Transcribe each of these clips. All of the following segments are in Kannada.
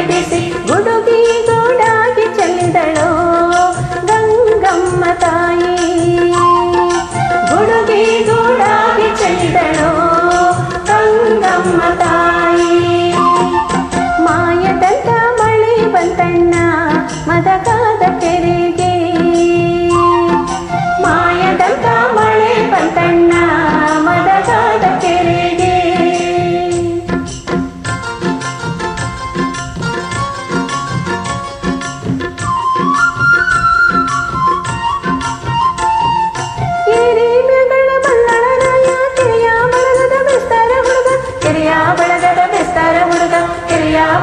ಬೀಸಿ ಗುಡುಗಿ ಗೂಡಾಗಿ ಚೆಲ್ಲಿದಳೋ ಗಂಗಮ್ಮ ತಾಯಿ. ಗುಡುಗಿ ಗೂಡಾಗಿ ಚೆಲ್ಲಿದಳೋ ಗಂಗಮ್ಮ ತಾಯಿ. ಮಾಯದಂತ ಮಳೆ ಬಂತಣ್ಣ ಮದಗಾದ ಕೆರೆಗೆ. ಮಾಯದಂತ ಮಳೆ ಬಂತಣ್ಣ ಮದಗಾದ ಕೆರೆಗೆ.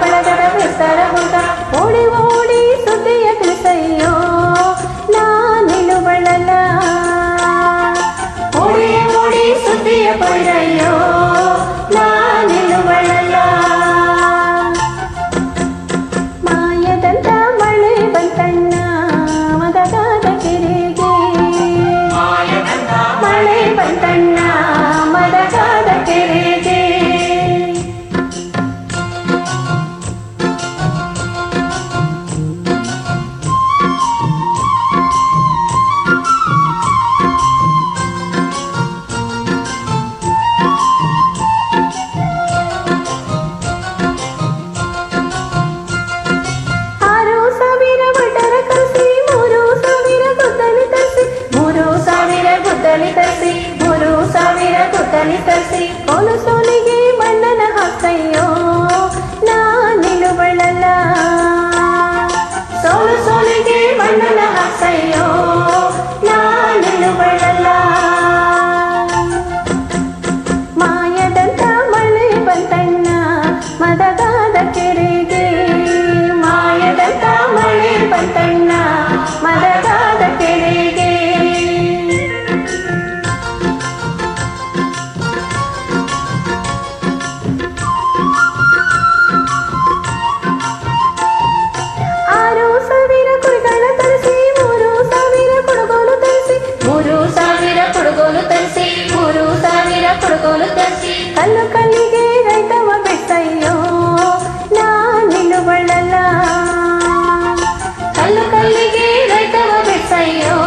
ಬಳಗದ ಬೆಸ್ತರ ಹುಡುಗ ಓಡಿ ಓಡಿ ಸುದ್ದಿಯ ತಿಳಿಸಯ್ಯೋ ನಾ ನಿಲುವಳಲ್ಲ. ಓಡಿ ಓಡಿ ಸುದ್ದಿಯ ಕೊಯ್ದಯ್ಯೋ ನಾ ನಿಲುವಳಲ್ಲ. ಮಾಯದಂತ ಮಳೆ ಬಂತಣ್ಣ ಮದಗಾದ ಕೆರೆಗೆ. ಮಳೆ ಬಂತಣ್ಣ ಮದಗಾದ ಕೆರೆಗೆ. ತರಿಸಿ ಕೋಲು ಸೋಲಿಗೆ ಬಣ್ಣನ ಹಾಕಯ್ಯೋ ನಾ ನಿಲುವಳಲ್ಲ. ಸೋಲು ಸೋಲಿಗೆ ಬಣ್ಣನ ಹಾಕಯ್ಯೋ ನಾ ನಿಲುವಳಲ್ಲ. ಮಾಯದಂತ ಮಳೆ ಬಂತಣ್ಣ ಮದಗಾದ ಕೆರೆಗೆ. ಮಾಯದಂತ ಮಳೆ ಬಂತಣ್ಣ ಮದಗಾದ ಕೆರೆಗೆ. ಕಲ್ಲು ಕಲ್ಲಿಗೆ ರೈತವ ಬಿಡ್ಸಯ್ಯೋ ನಾ ನಿಲುವಳಲ್ಲ. ಕಲ್ಲು ಕಲ್ಲಿಗೆ ರೈತವ ಬಿಡ್ಸಯ್ಯೋ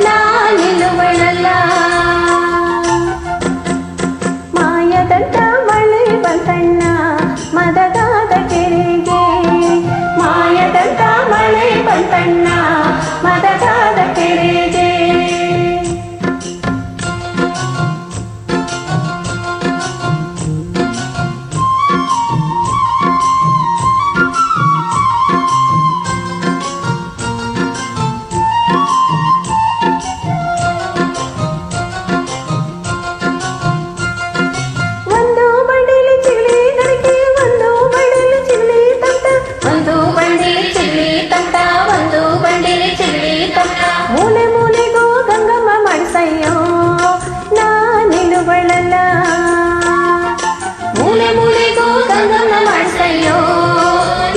ನಾ ನಿಲುವಳಲ್ಲ. ಮಾಯದಂತ ಮಳೆ ಬಂತಣ್ಣ ಮದಗಾದ ಕೆರೆಗೆ. ಮಾಯದಂತ ಮಳೆ ಬಂತಣ್ಣ ಮದಗಾದ ಕೆರೆಗೆ. ಮೂಲೆ ಮೂಲೆಗೂ ಗಂಗಮ್ಮ ಮಾಡಿಸಯ್ಯೋ ನಾ ನಿಲುವಳಲ್ಲ. ಮೂಲೆ ಮೂಲೆಗೂ ಗಂಗಮ್ಮ ಮಾಡಿಸಯ್ಯೋ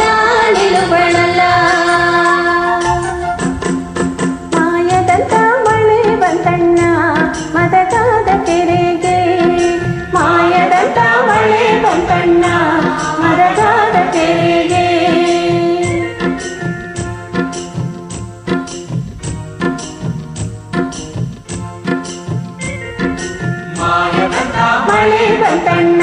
ನಾ ನಿಲುವಳಲ್ಲ. ಮಾಯದಂತ ಮಳೆ ಬಂತಣ್ಣ ಮದಗಾದ ಕೆರೆಗೆ. ಮಾಯದಂತ ಮಳೆ ಬಂತಣ್ಣ ಮದಗಾದ ಕೆರೆಗೆ. ಮಳೆ ಬಂತಣ್ಣ